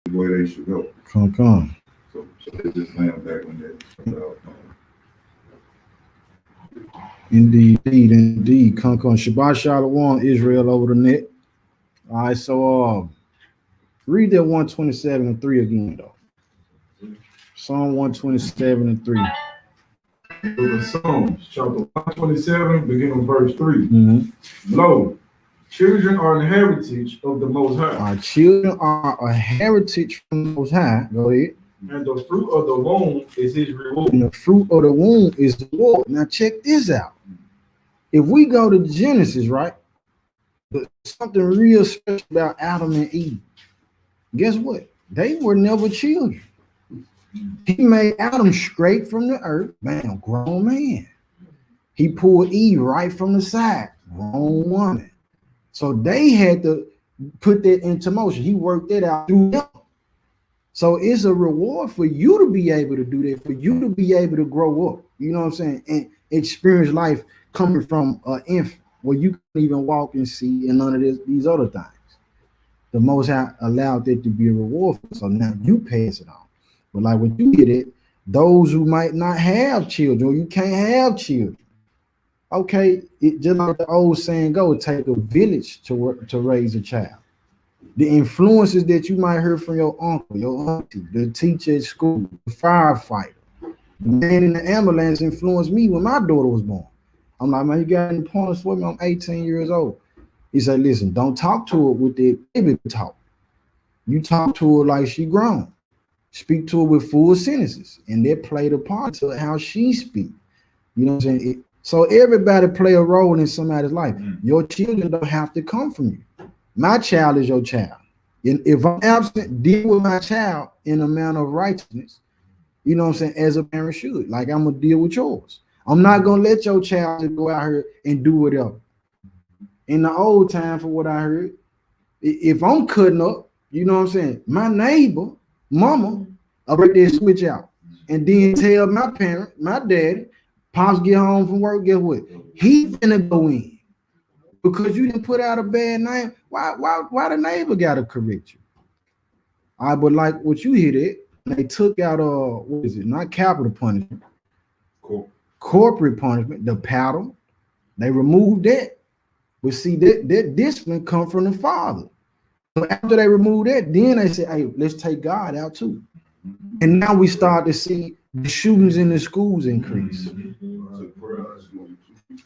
the way they should go. Come. So they just land back on that. Indeed. Come. Shabbat Shalom, Israel over the net. All right, so read that 127 and 3 again, though. Psalm 127 and 3. So the Psalms, chapter 127, beginning with verse 3. Mm-hmm. Lo, children are an heritage of the Most High. Our children are a heritage from the Most High. Go ahead. And the fruit of the womb is his reward. And the fruit of the womb is the Lord. Now check this out. If we go to Genesis, right? Something real special about Adam and Eve. Guess what? They were never children. He made Adam straight from the earth, bam, grown man. He pulled Eve right from the side, grown woman. So they had to put that into motion. He worked that out through them. So it's a reward for you to be able to do that, for you to be able to grow up, you know what I'm saying, and experience life coming from an infant where you can even walk and see and none of these other things. The Most High allowed that to be a reward for, so now you pass it on. But like when you get it, those who might not have children, or you can't have children, okay, it just like the old saying go, it take a village to raise a child. The influences that you might hear from your uncle, your auntie, the teacher at school, the firefighter, the man in the ambulance influenced me when my daughter was born. I'm like, man, you got any pointers for me? I'm 18 years old. He said, listen, don't talk to her with the baby talk. You talk to her like she grown. Speak to her with full sentences, and that played a part to how she speak. You know what I'm saying? So everybody play a role in somebody's life. Your children don't have to come from you. My child is your child. And if I'm absent, deal with my child in a manner of righteousness. You know what I'm saying? As a parent should. Like I'm gonna deal with yours. I'm not gonna let your child just go out here and do whatever. In the old time, for what I heard, if I'm cutting up, you know what I'm saying, my neighbor, mama, I'll break that switch out. And then tell my parent, my daddy, pops get home from work, guess what? He finna go in. Because you didn't put out a bad name. Why the neighbor gotta correct you? All right, but like what you hit it, they took out what is it? Not capital punishment, corporate punishment, the paddle. They removed that. But see, that discipline come from the father. So after they removed that, then they said, hey, let's take God out too. And now we start to see the shootings in the schools increase.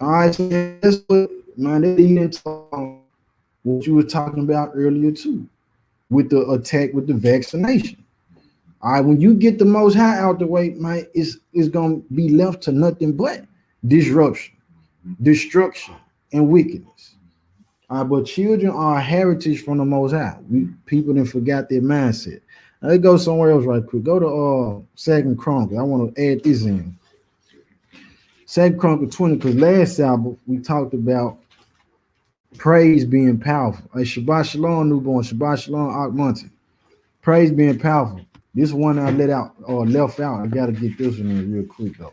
All right, so that's what, man, they lead into what you were talking about earlier too, with the attack with the vaccination. All right, when you get the Most High out the way, man, it's gonna be left to nothing but disruption, destruction, and wickedness. All right, but children are a heritage from the Most High. People didn't forgot their mindset. Now let's go somewhere else right quick. Go to Second Chronicles. I want to add this in. Second Chronicles 20, because last Sabbath we talked about praise being powerful. Hey, Shabbat Shalom, newborn. Shabbat Shalom, Akmonte. Praise being powerful. This one I left out. I gotta get this one in real quick though.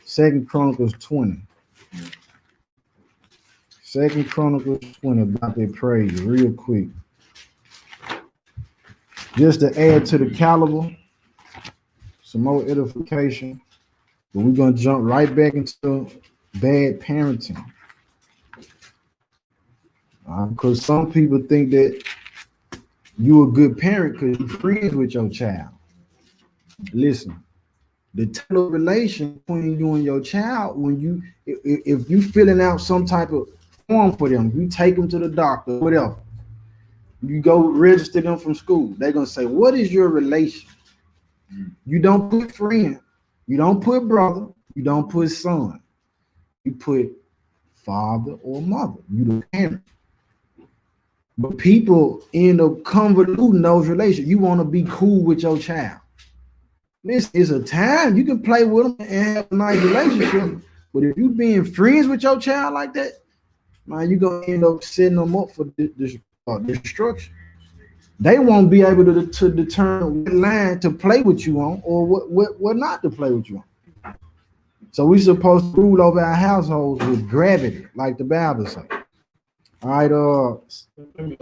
Second Chronicles 20. Second Chronicles 20 about their praise real quick. Just to add to the caliber, some more edification. But we're gonna jump right back into bad parenting. Because some people think that you're a good parent because you're friends with your child. Listen, the total relation between you and your child, when if you filling out some type of form for them, you take them to the doctor, whatever, you go register them from school, they're gonna say, what is your relation? You don't put friend, you don't put brother, you don't put son, you put father or mother, you the parent. But people end up convoluting those relations. You want to be cool with your child. This is a time you can play with them and have a nice relationship. But if you being friends with your child like that, man, you're gonna end up setting them up for destruction. They won't be able to determine what line to play with you on or what not to play with you on. So we're supposed to rule over our households with gravity, like the Bible says. All right, Let me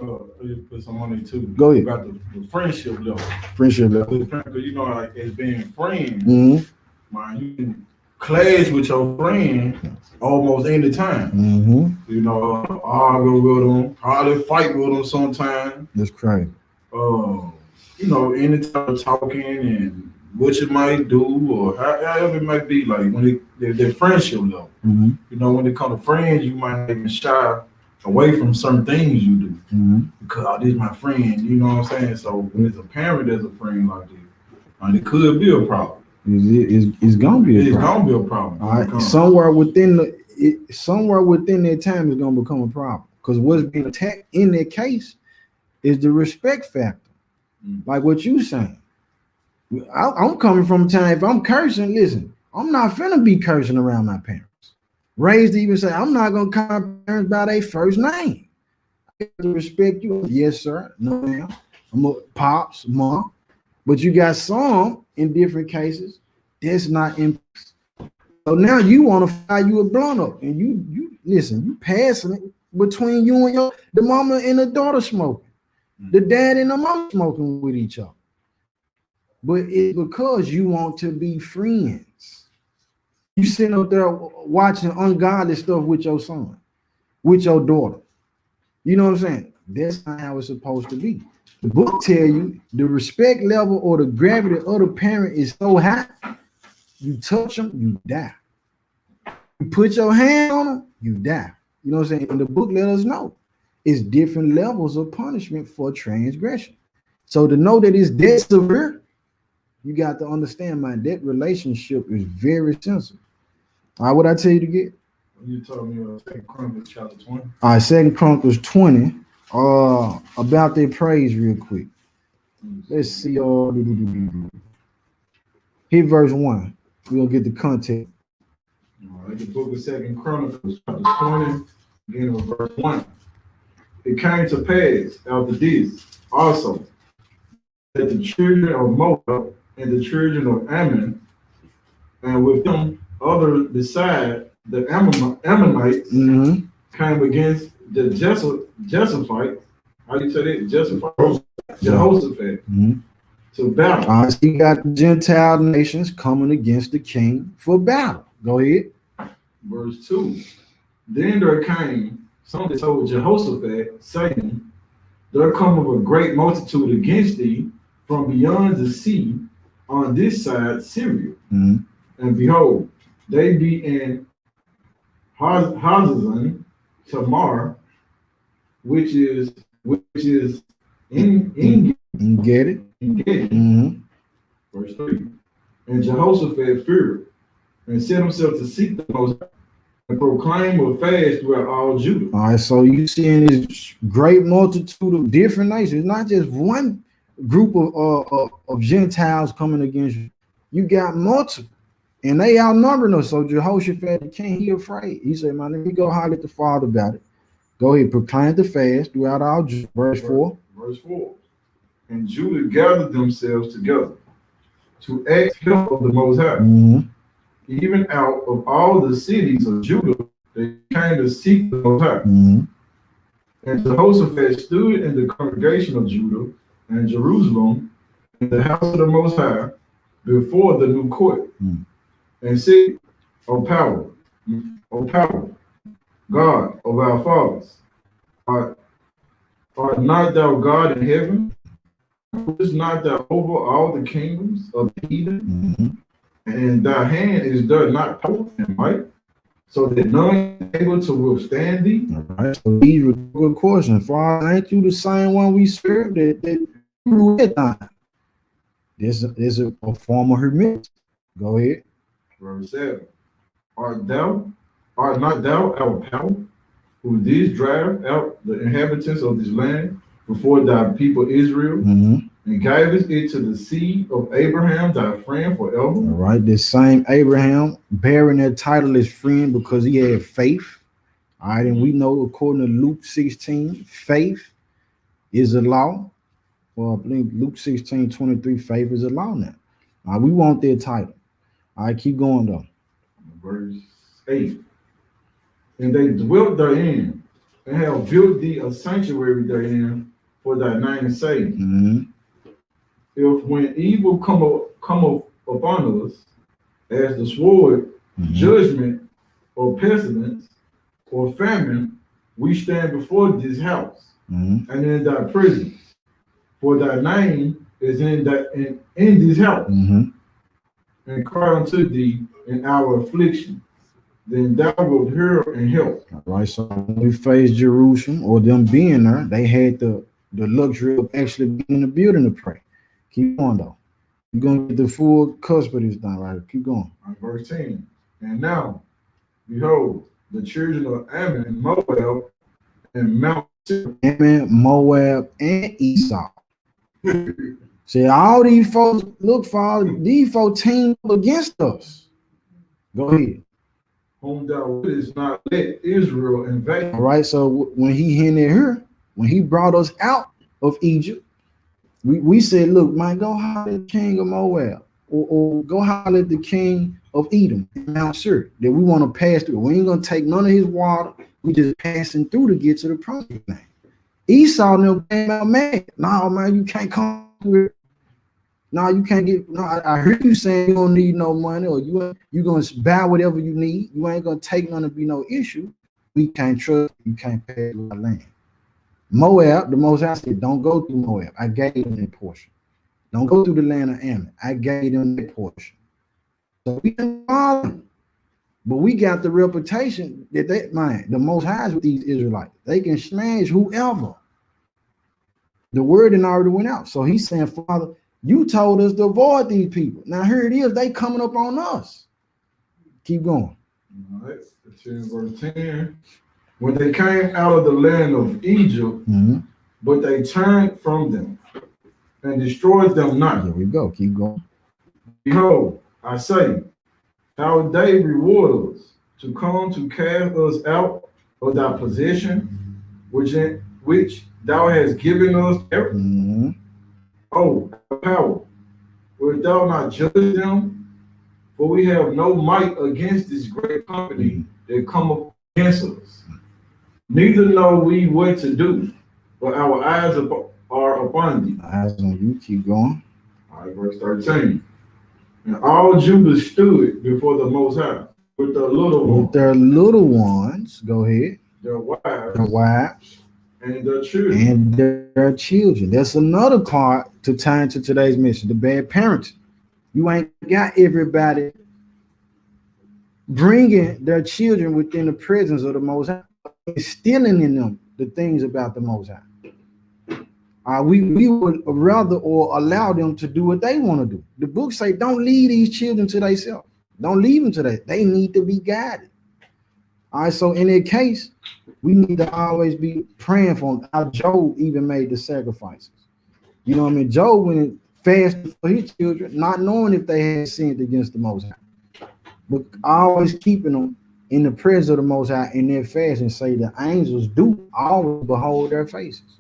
put some on it too. Go ahead. About the friendship level. Friendship level. Because you know, like as being friends, Mm-hmm. man, you can clash with your friend almost any time. Mm-hmm. You know, argue with them, probably fight with them sometimes. That's crazy. You know, any type of talking and what you might do or however it might be, like when their friendship level. Mm-hmm. You know, when it comes to friends, you might not even shy away from certain things you do. Mm-hmm. Because oh, this is my friend, you know what I'm saying? So when it's a parent that's a friend like this, and it could be a problem. It's gonna be a It's problem. gonna be a problem. All right, somewhere within that time is gonna become a problem. Because what's being attacked in that case is the respect factor. Like what you saying. I'm coming from a time, if I'm cursing, listen, I'm not finna be cursing around my parents. Raised to even say, I'm not gonna call my parents by their first name. I have to respect you. Yes, sir. No, ma'am. I'm a pops, mom. But you got some in different cases that's not in. So now you want to fire you a blunt up, and you listen, you passing it between you and the mama and the daughter smoking, the dad and the mom smoking with each other. But it's because you want to be friends. You sitting up there watching ungodly stuff with your son, with your daughter. You know what I'm saying? That's not how it's supposed to be. The book tell you the respect level or the gravity of the parent is so high, you touch them, you die. You put your hand on them, you die. You know what I'm saying? And the book let us know it's different levels of punishment for transgression. So to know that it's that severe, you got to understand, man, that relationship is very sensitive. All right, what I tell you to get? You told me 2 Chronicles chapter 20. All right, 2 Chronicles 20. About their praise real quick. Let's see. Hit verse 1. We'll get the context. All right, the book of 2 Chronicles chapter 20, beginning with verse 1. It came to pass after this also that the children of Moab and the children of Ammon, and with them other beside the Ammonites, came against the Jehoshaphat. How do you say that? Jehoshaphat. To battle. So you got Gentile nations coming against the king for battle. Go ahead. Verse 2. Then there came some that told Jehoshaphat, saying, there cometh a great multitude against thee from beyond the sea on this side Syria. And behold, they be in Hazazon Tamar, which is in get it. Verse 3. And Jehoshaphat feared and set himself to seek the Most High and proclaim a fast throughout all Judah. All right, so you seeing this great multitude of different nations, not just one group of Gentiles coming against you. You got multiple, and they outnumbering us. So Jehoshaphat the king, he afraid. He said, "Man, let me go holler at the Father about it. Go ahead, proclaim the fast throughout all Judah." Verse 4. Verse 4. And Judah gathered themselves together to ask help of the Most High. Even out of all the cities of Judah, they came to seek the Most High. And Jehoshaphat stood in the congregation of Judah and Jerusalem in the house of the Most High before the new court, and said, O power, God of our fathers, art not thou God in heaven? Is not thou over all the kingdoms of the heathen? And thy hand is there not power and might, so that none is able to withstand thee? All right. So these were good questions. Father, ain't you the same one we served that ruled that time? This is a form of humility. Go ahead. Verse 7. Art not thou our power, who didst drive out the inhabitants of this land before thy people Israel, and gavest it to the seed of Abraham, thy friend, forever? All right, this same Abraham bearing that title as friend because he had faith. All right, and we know according to Luke 16, faith is a law. Well, I believe Luke 16:23, faith is a law now. All right, we want that title. All right, keep going though. Verse 8. And they dwelt therein, and have built thee a sanctuary therein for thy name's sake. Mm-hmm. If when evil come upon us, as the sword, judgment, or pestilence, or famine, we stand before this house and in thy presence. For thy name is in this house, and cry unto thee in our affliction. Then thou wilt hear and help. All right, so when we faced Jerusalem or them being there, they had the luxury of actually being in the building to pray. Keep going though. You're gonna get the full cusp of this done right here. Keep going. Verse 10. And now, behold, the children of Ammon, Moab, and Mount Seir. Ammon, Moab, and Esau. See, all these folks, look, Father, these folks teamed up against us. Go ahead. Whom thou wouldest not let Israel invade. All right, so when he hinted here, when he brought us out of Egypt, we said, look, man, go holler at the king of Moab, or go holler at the king of Edom, Mount Seir, that we want to pass through. We ain't gonna take none of his water. We just passing through to get to the promised land. Esau never came out mad. No, man, you can't come here. No, you can't get. No, I heard you saying you don't need no money, or you gonna buy whatever you need. You ain't gonna take none to be no issue. We can't trust. You can't pay our land. Moab, the Most High said, don't go through Moab. I gave them that portion. Don't go through the land of Ammon. I gave them that portion. So we didn't follow them. But we got the reputation that the Most High is with these Israelites. They can smash whoever. The word had already went out. So he's saying, Father, you told us to avoid these people. Now here it is, they coming up on us. Keep going. All right, verse 10. When they came out of the land of Egypt, but they turned from them and destroyed them not. Here we go. Keep going. Behold, I say, how they reward us to come to cast us out of thy possession, which thou hast given us. Oh, power, wilt thou not judge them? For we have no might against this great company that come up against us. Neither know we what to do, but our eyes are upon thee. Eyes on you. Keep going. All right, verse 13. And all Judah stood before the Most High with their little ones. Go ahead. Their Their wives. And their children. That's another part to tie into today's mission. The bad parents. You ain't got everybody bringing their children within the presence of the Most High, instilling in them the things about the Most High. We would rather or allow them to do what they want to do. The book say, don't leave these children to themselves. Don't leave them to that. They need to be guided. All right, so in that case, we need to always be praying for them. How Job even made the sacrifices. You know what I mean? Job went and fasted for his children, not knowing if they had sinned against the Most High, but always keeping them in the presence of the Most High in their fast, and say the angels do always behold their faces.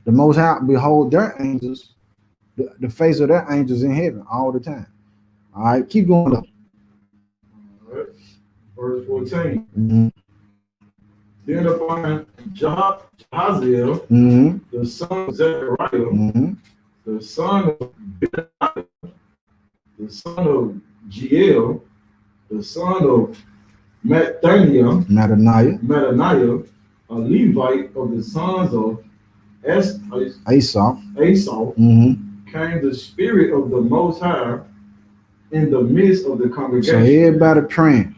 The Most High behold their angels, the face of their angels in heaven all the time. All right, keep going up. All right. Verse 14. Then upon Jahaziel, the son of Zechariah, the son of Benaiah, the son of Jeiel, the son of Mattaniah, a Levite of the sons of Esau, came the Spirit of the Most High in the midst of the congregation. So everybody praying.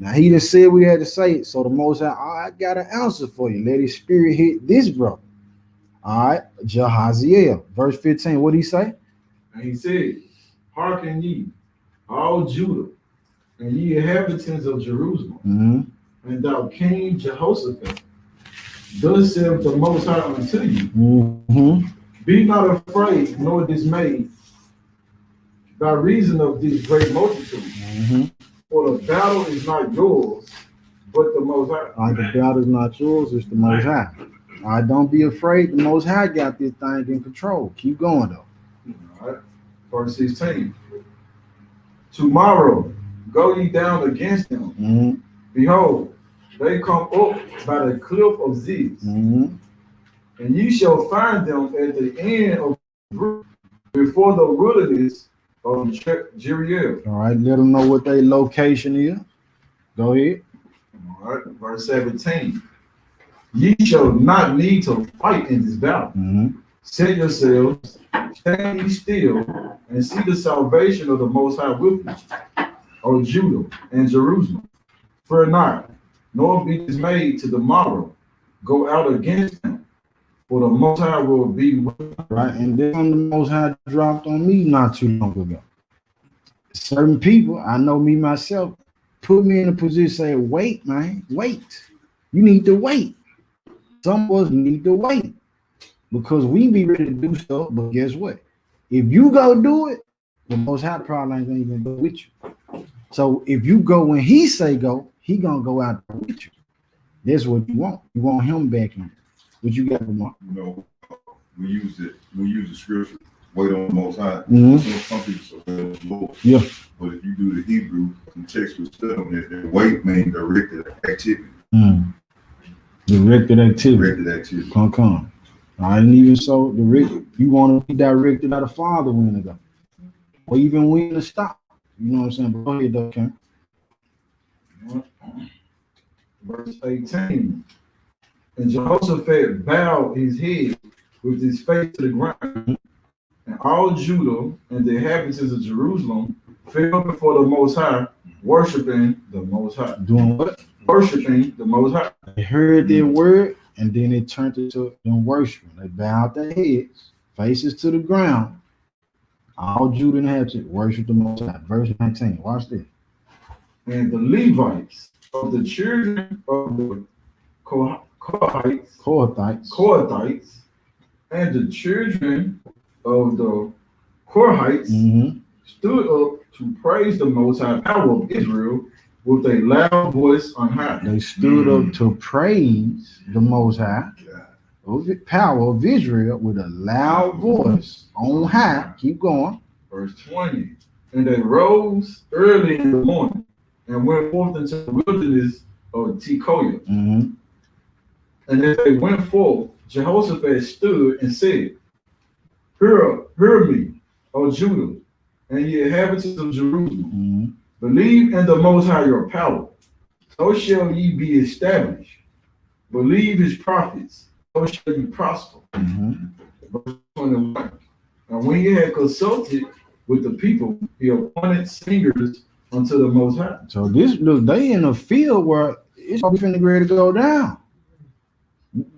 Now he just said we had to say it. So the Most High, I got an answer for you. Let his spirit hit this brother. All right, Jahaziel, verse 15. What did he say? And he said, hearken ye, all Judah, and ye inhabitants of Jerusalem, and thou King Jehoshaphat, thus saith the Most High unto you, be not afraid nor dismayed by reason of this great multitude, for the battle is not yours, but the Most High. All right, the battle is not yours, it's the Most High. All right, don't be afraid. The Most High got this thing in control. Keep going though. All right, verse 16. Tomorrow go ye down against them. Behold, They come up by the cliff of Ziz, Mm-hmm. and ye shall find them at the end of the brook, before the wilderness of Jeriel. All right, let them know what their location is. Go ahead. All right, verse 17. Ye shall not need to fight in this battle. Mm-hmm. Set yourselves, stand ye still, and see the salvation of the Most High with you, O Judah and Jerusalem. Fear not, nor be dismayed to the morrow. Go out against them, for the Most High will be with you. Right, and then the Most High dropped on me not too long ago. Certain people, I know me myself, put me in a position say, wait, man, wait. You need to wait. Some of us need to wait because we be ready to do stuff, but guess what? If you go do it, the Most High probably ain't gonna even go with you. So if you go when He say go, He gonna go out there with you. That's what you want. You want Him back in. What you got, Lamar? You know, we use the scripture, wait on the Most High. Mm-hmm. So some people say, wait on the Lord. Yeah. But if you do the Hebrew, the text was said on it, that wait means directed activity. Mm. Directed activity. Directed activity. Come. I didn't even so direct. You want to be directed by the Father when to go, or even when to stop. You know what I'm saying? But go ahead, though, Ken. Verse 18. And Jehoshaphat bowed his head with his face to the ground, and all Judah and the inhabitants of Jerusalem fell before the Most High, worshiping the Most High. Doing what? Worshiping the Most High. They heard their word, and then it turned into them worshiping. They bowed their heads, faces to the ground. All Judah and inhabitants worship the Most High. Verse 19. Watch this. And the Levites of the children of the Kohathites, and the children of the Korhites Mm-hmm. stood up to praise the Most High power of Israel with a loud voice on high. They stood up to praise the Most High, of the power of Israel, with a loud voice on high. Keep going. Verse 20. And they rose early in the morning and went forth into the wilderness of Tekoa. Mm-hmm. And as they went forth, Jehoshaphat stood and said, Hear me, O Judah, and ye inhabitants of Jerusalem. Mm-hmm. Believe in the Most High your power, so shall ye be established. Believe his prophets, so shall ye prosper. Mm-hmm. Verse 21. And when he had consulted with the people, he appointed singers unto the Most High. So this look, they in a field where it's finna ready to go down.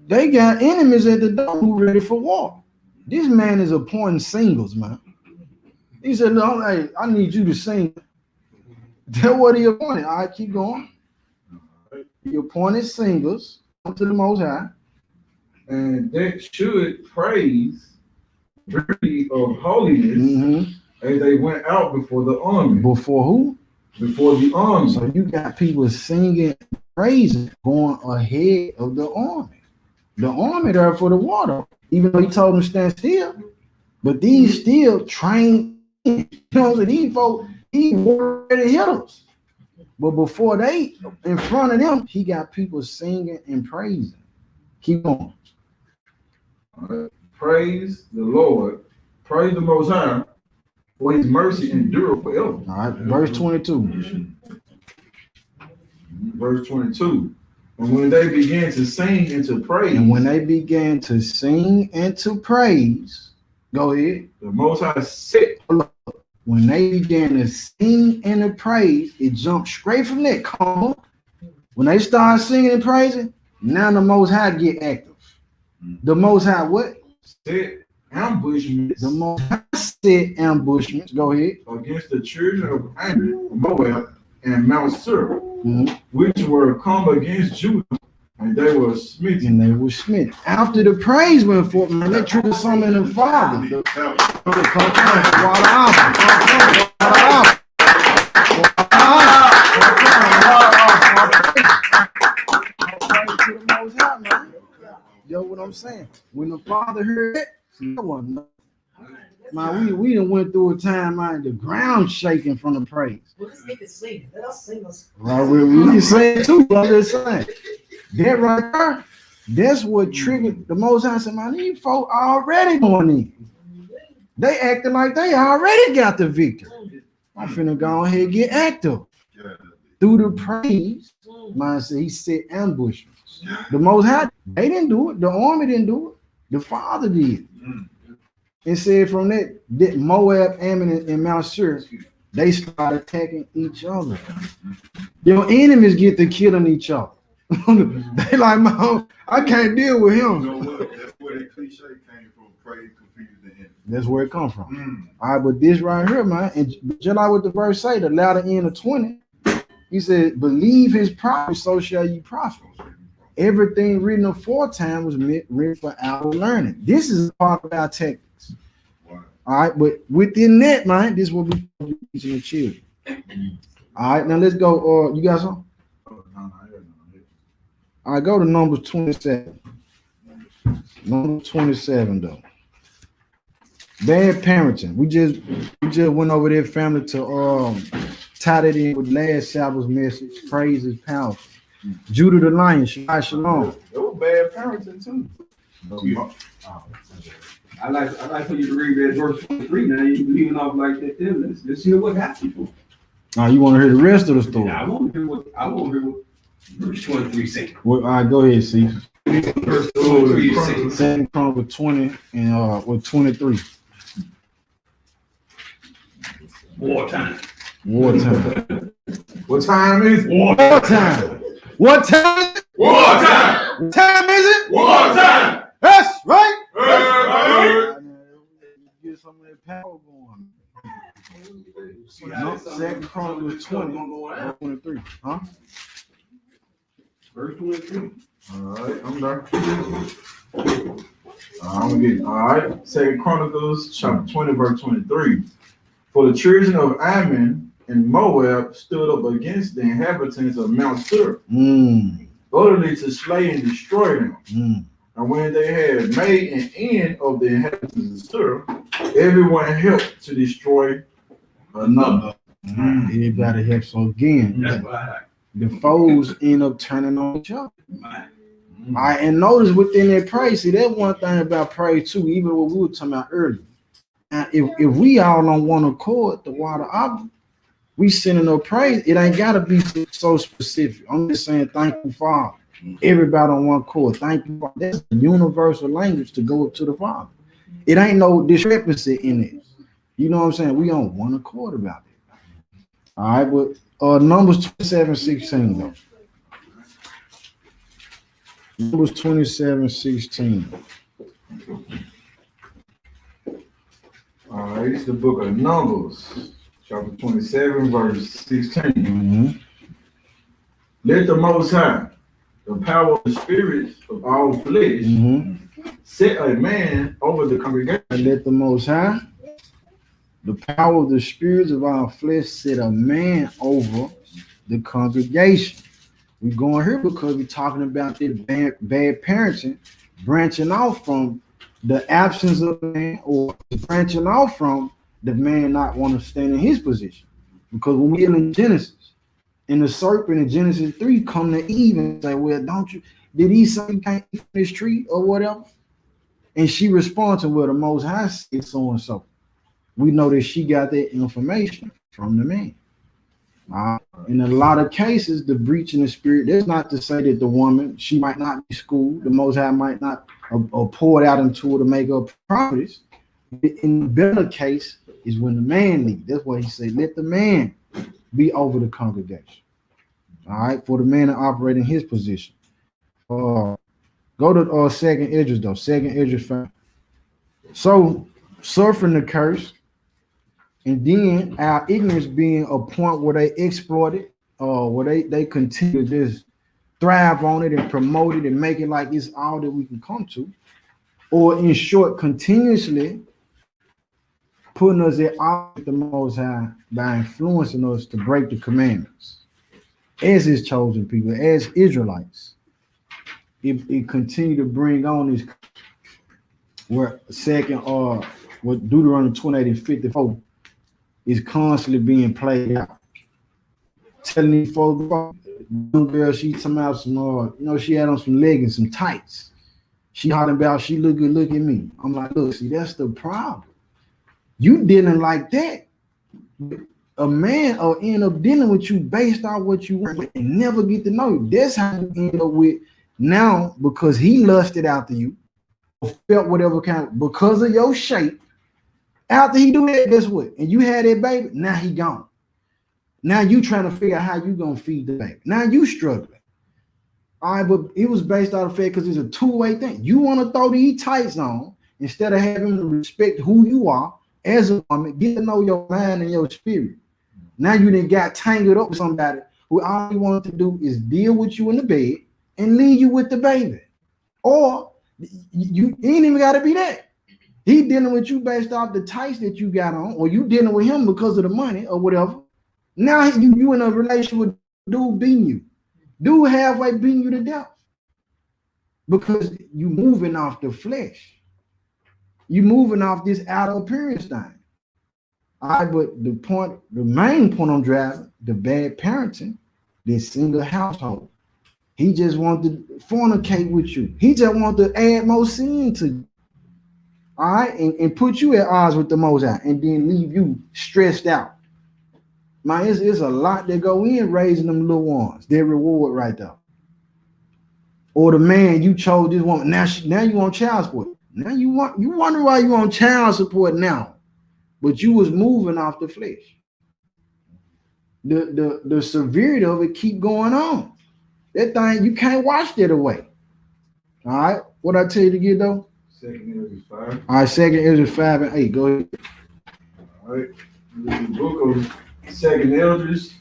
They got enemies at the door who ready for war. This man is appointing singers, man. He said, "No, hey, I need you to sing." That's what he appointed. All right, keep going. He appointed singers unto the Most High, and that should praise beauty of holiness mm-hmm. as they went out before the army. Before who? Before the army. So you got people singing, praising, going ahead of the army. The army there for the water, even though he told them to stand still. But these still trained. You know, so these folks, he ready to hit us. But before they, in front of them, he got people singing and praising. Keep going. Right. Praise the Lord. Praise the Most High, for his mercy endureth forever. All right, verse 22. Verse 22. And when they began to sing and to praise. And when they began to sing and to praise, go ahead. The Most High set. When they began to sing and to praise, it jumped straight from that comma. When they start singing and praising, now the Most High get active. The Most High what? Set ambushments. The Most High set ambushments. Go ahead. Against the children of Ammon, Moab, and Mount Seir, mm-hmm. which were come against Judah, and they were smitten. And they were smitten. After the praise went forth, man, they triggered something in the Father. Yo, what I'm saying? When the Father heard it, no one knows. Man, we done went through a time, man, the ground shaking from the praise. Well, let's get it sing. Let us sing us. Right, we can say it too, but I'm just saying. That right there, that's what triggered the Most High. Said, man, these folk already going in. They acting like they already got the victory. I'm finna go ahead and get active. Through the praise, man said he set ambushes. The Most High, they didn't do it. The army didn't do it. The Father did. And said from that Moab, Ammon, and Mount Seir, they start attacking each other. Your enemies get to killing each other. They like, man, I can't deal with him. You know what? That's where that cliche came from. Praise confused the enemy. That's where it comes from. All right, but this right here, man, and just like what the verse say, the latter end of 20, he said, believe his prophet, so shall you prosper. Everything written aforetime was written for our learning. This is part of our techniques. Wow. All right, but within that, man, this is what we teaching the children. All right, now let's go. You got some? All right, go to Numbers 27. Numbers 27, though. Bad parenting. We just went over their family to tie that in with last Sabbath's message. Praise is powerful. Judah the Lion, Shabbat Shalom. It was bad parenting too. I like for you to read that verse 23. Now you leaving off like that. Then let's hear what happened. Now you want to hear the rest of the story? Yeah, I want to hear what verse 23 says. Well, all right, go ahead, see. Verse 23 says. Second Chronicles 20 and with 23. Wartime. Wartime. What time is it? Wartime. What time? Wartime! What time is it? Wartime! That's right. Hey, Get some of that power going. Second Chronicles 20 and 23. Huh? Verse 23. all right, I'm done. I'm getting all right. Second Chronicles chapter 20, verse 23. For the children of Ammon and Moab stood up against the inhabitants of Mount Seir, utterly to slay and destroy them. And when they had made an end of the inhabitants of Seir, everyone helped to destroy another. Everybody helps. So again, That's what I like. the foes end up turning on each other. Man. All right, and notice within that praise, see, that's one thing about praise too, even what we were talking about earlier. Now, if we all on one accord, the water up, we sending no praise, it ain't gotta be so specific. I'm just saying thank you, Father. Everybody on one accord. Thank you, Father. That's a universal language to go up to the Father. It ain't no discrepancy in it. You know what I'm saying? We on one accord about it. All right, but Numbers 27:16 though. Numbers 27:16. All right, it's the book of Numbers, chapter 27, verse 16. Let the Most High, the power of the spirits of all flesh, set a man over the congregation. And let the Most High, the power of the spirits of our flesh, set a man over the congregation. We're going here because we're talking about this bad parenting, branching off from the absence of man, or branching off from the man not want to stand in his position. Because when we in Genesis, and the serpent in Genesis 3 come to Eve and say, well, did he say you can't eat from this tree or whatever? And she responds to, well, the Most High said so and so. We know that she got that information from the man. In a lot of cases, the breach in the spirit, that's not to say that the woman, she might not be schooled, the Most High might not pour it out into her to make her prophetess. In the better case is when the man leads. That's why he said, let the man be over the congregation. All right, for the man to operate in his position. Go to second Esdras though, second Esdras 5. So suffering the curse, and then our ignorance being a point where they exploit it, where they continue to just thrive on it and promote it and make it like it's all that we can come to, or in short, continuously putting us at odds with the Most High by influencing us to break the commandments as his chosen people, as Israelites. It continue to bring on this where second what Deuteronomy 28:54 is constantly being played out. Telling these folks, young girl, she talking about some, she had on some leggings, some tights. She hollering about, she look good, look at me. I'm like, look, see, that's the problem. You dealing like that. A man will end up dealing with you based on what you want and never get to know you. That's how you end up with now because he lusted after you or felt whatever kind because of your shape. After he do that, guess what? And you had that baby, now he gone. Now you trying to figure out how you gonna feed the baby. Now you struggling. All right, but it was based on the fact because it's a two-way thing. You want to throw these tights on instead of having to respect who you are as a woman, get to know your mind and your spirit. Now you done got tangled up with somebody who all he wanted to do is deal with you in the bed and leave you with the baby. Or you ain't even got to be that. He dealing with you based off the tights that you got on, or you dealing with him because of the money or whatever. Now you in a relationship with dude beating you. Dude halfway beating you to death. Because you moving off the flesh. You moving off this outer appearance thing. All right, but the main point I'm driving, the bad parenting, this single household. He just want to fornicate with you. He just want to add more sin to you. All right, and put you at odds with the Most High, and then leave you stressed out. Man, it's a lot that go in raising them little ones. Their reward right there. Or the man you chose this woman. Now you want child support. Now you wonder why you on child support now. But you was moving off the flesh. The severity of it keep going on. That thing, you can't wash that away. All right, what I tell you to get though? 2 Esdras 5. All right, 2 Esdras 5 and 8. Go ahead. All right. The book of 2 Esdras,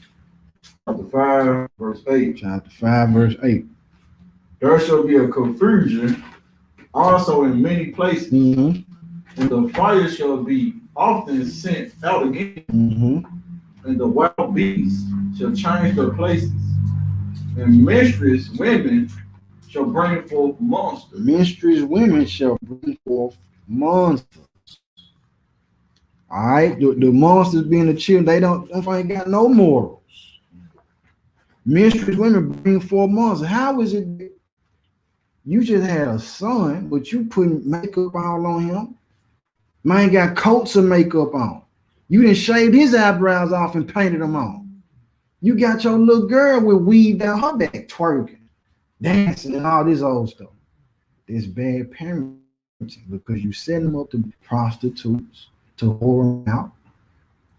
chapter 5, verse 8. Chapter 5, verse 8. There shall be a confusion also in many places, Mm-hmm. and the fire shall be often sent out again, Mm-hmm. and the wild beasts shall change their places, and mistress women shall bring forth monsters. Mistress women shall bring forth monsters. All right, the monsters being the children, they don't got no morals. Mistress women bring forth monsters. How is it that you just had a son, but you putting makeup all on him? Man got coats of makeup on. You didn't shave his eyebrows off and painted them on. You got your little girl with weave down her back, twerking, dancing, and all this old stuff. This bad parenting because you set them up to be prostitutes, to whore them out,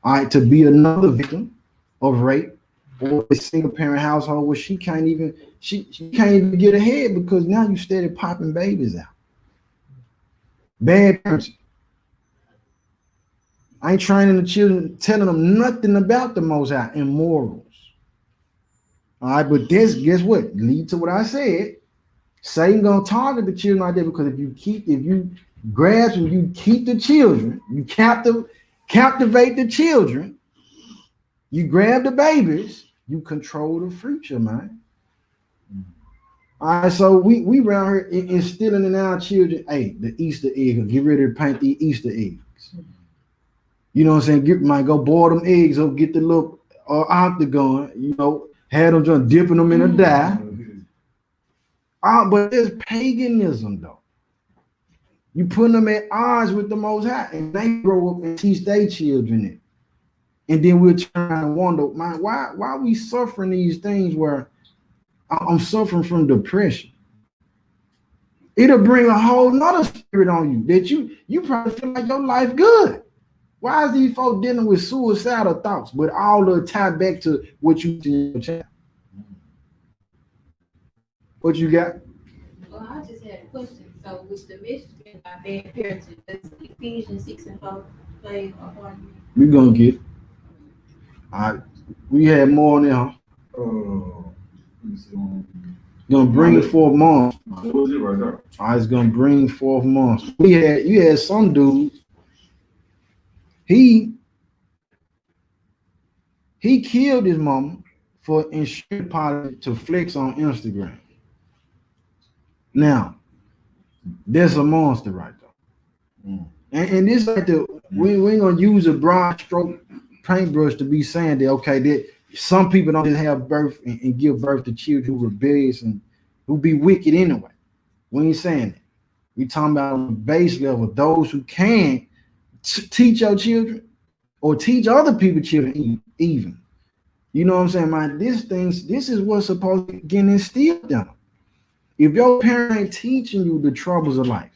all right, to be another victim of rape, or a single parent household where she can't even get ahead because now you steady popping babies out. Bad parenting. I ain't training the children, telling them nothing about the Most High and morals. All right, but this, guess what? Lead to what I said. Satan gonna target the children right there because if you grasp and you keep the children, you captivate the children, you grab the babies, you control the future, man. All right, so we around here instilling in our children, hey, the Easter egg, get ready to paint the Easter eggs. You know what I'm saying? Might go boil them eggs or get the little octagon, had them just dipping them in a dye. But there's paganism though. You putting them at odds with the Most High, and they grow up and teach their children it. And then we're trying to wonder, man, why are we suffering these things where I'm suffering from depression? It'll bring a whole nother spirit on you that you probably feel like your life good. Why is these folks dealing with suicidal thoughts, but all the tie back to what you see in your child? What you got? Well, I just had a question. So, with the message being about bad parenting, does Ephesians 6 and 4 play a part? We're gonna get it. All right. We had more on there, huh? Let me see. Gonna bring forth monsters. What was it right there? All right, it's gonna bring forth monsters. You had some dude. He killed his mama for insurance policy to flex on Instagram. Now, there's a monster right there. And this like we ain't gonna use a broad stroke paintbrush to be saying that okay, that some people don't just have birth and give birth to children who rebellious and who be wicked anyway. We ain't saying that. We talking about on the base level, those who can teach your children or teach other people's children even. You know what I'm saying, man? This is what's supposed to get instilled in them. If your parent ain't teaching you the troubles of life,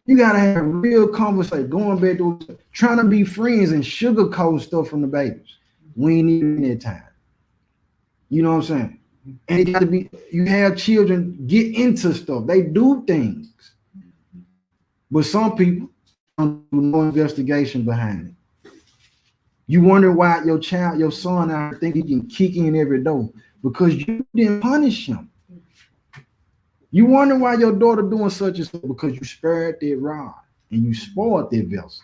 you gotta have a real conversation. Going back to trying to be friends and sugarcoat stuff from the babies. We ain't even that time. You know what I'm saying? And it got to be. You have children get into stuff. They do things, but some people don't do no investigation behind it. You wonder why your child, your son, I think he can kick in every door because you didn't punish him. You wonder why your daughter doing such and such because you spared that rod and you spoiled that vessel.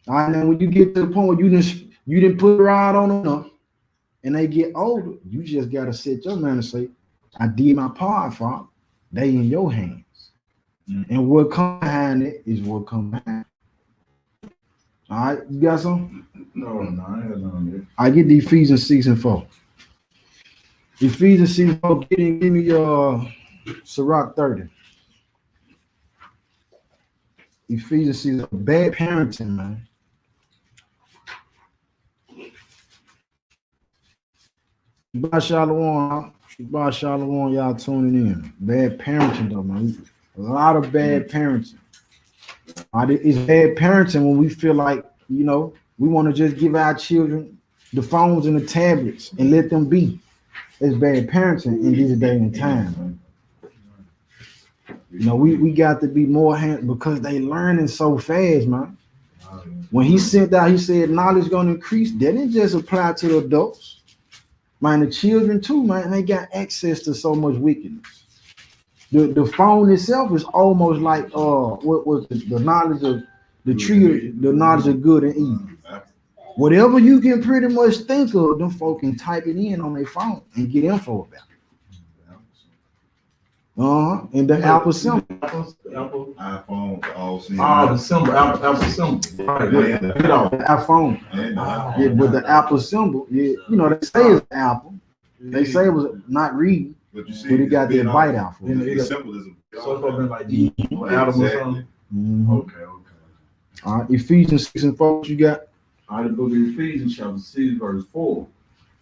All right, now when you get to the point where you didn't put the rod on enough and they get older, you just gotta set your man and say, I did my part, Father. They in your hands. And what comes behind it is what comes behind it. All right, you got something? No, I ain't had none of that. I get the Ephesians 6 and 4. Ephesians 6 and 4, give me Sirach 30. Ephesians 6, bad parenting, man. Shabbat Shalom, y'all tuning in. Bad parenting, though, man. A lot of bad parenting. It's bad parenting when we feel like, we want to just give our children the phones and the tablets and let them be. It's bad parenting in this day and time, man. We got to be more because they learning so fast, man. When he sent out, he said knowledge gonna increase. That didn't just apply to the adults. Man, the children too, man, they got access to so much wickedness. The phone itself is almost like what was the knowledge of the tree, the knowledge of good and evil. Whatever you can pretty much think of, them folk can type it in on their phone and get info about it. And the Apple symbol. Apple. iPhone, all seen. The symbol, Apple symbol. Right, Yeah. get off. The iPhone. Yeah, with the Apple symbol, yeah, they say it's Apple. They say it was not reading, But you see, but it got it's that been bite off. out for it. The symbolism. So it's been like Eve or Adam or something. Okay. All right, Ephesians 6 and 4, what you got? All right, the book of Ephesians, chapter 6, verse 4.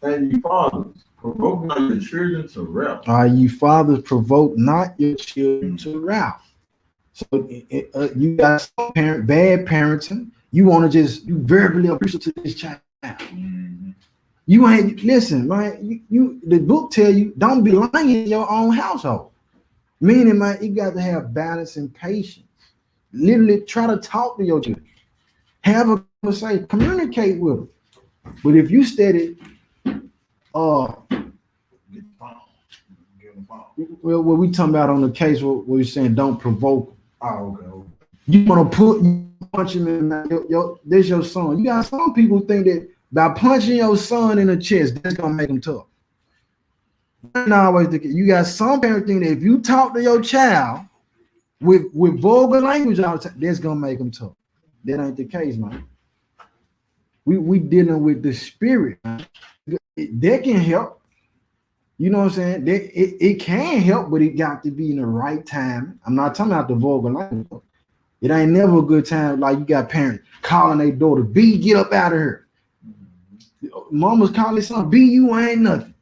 And you fathers, provoke not your children to wrath. You fathers, provoke not your children to wrath. So you got some bad parenting. You want to you verbally abusive to this child. You ain't listen, man. The book tell you don't be lying in your own household. Meaning, man, you got to have balance and patience. Literally, try to talk to your children. Have a conversation, communicate with them. But if you steady, well, what we talking about on the case where we're saying don't provoke. Okay. You want to punch him in the this your son. You got some people think that by punching your son in the chest, that's gonna make him tough. Not always the case. You got some parents think that if you talk to your child with vulgar language all the time, that's gonna make him tough. That ain't the case, man. We dealing with the spirit, man. That can help. You know what I'm saying? It can help, but it got to be in the right time. I'm not talking about the vulgar language. It ain't never a good time. Like you got parents calling their daughter, B, get up out of here. Mama's calling their son, B, you ain't nothing.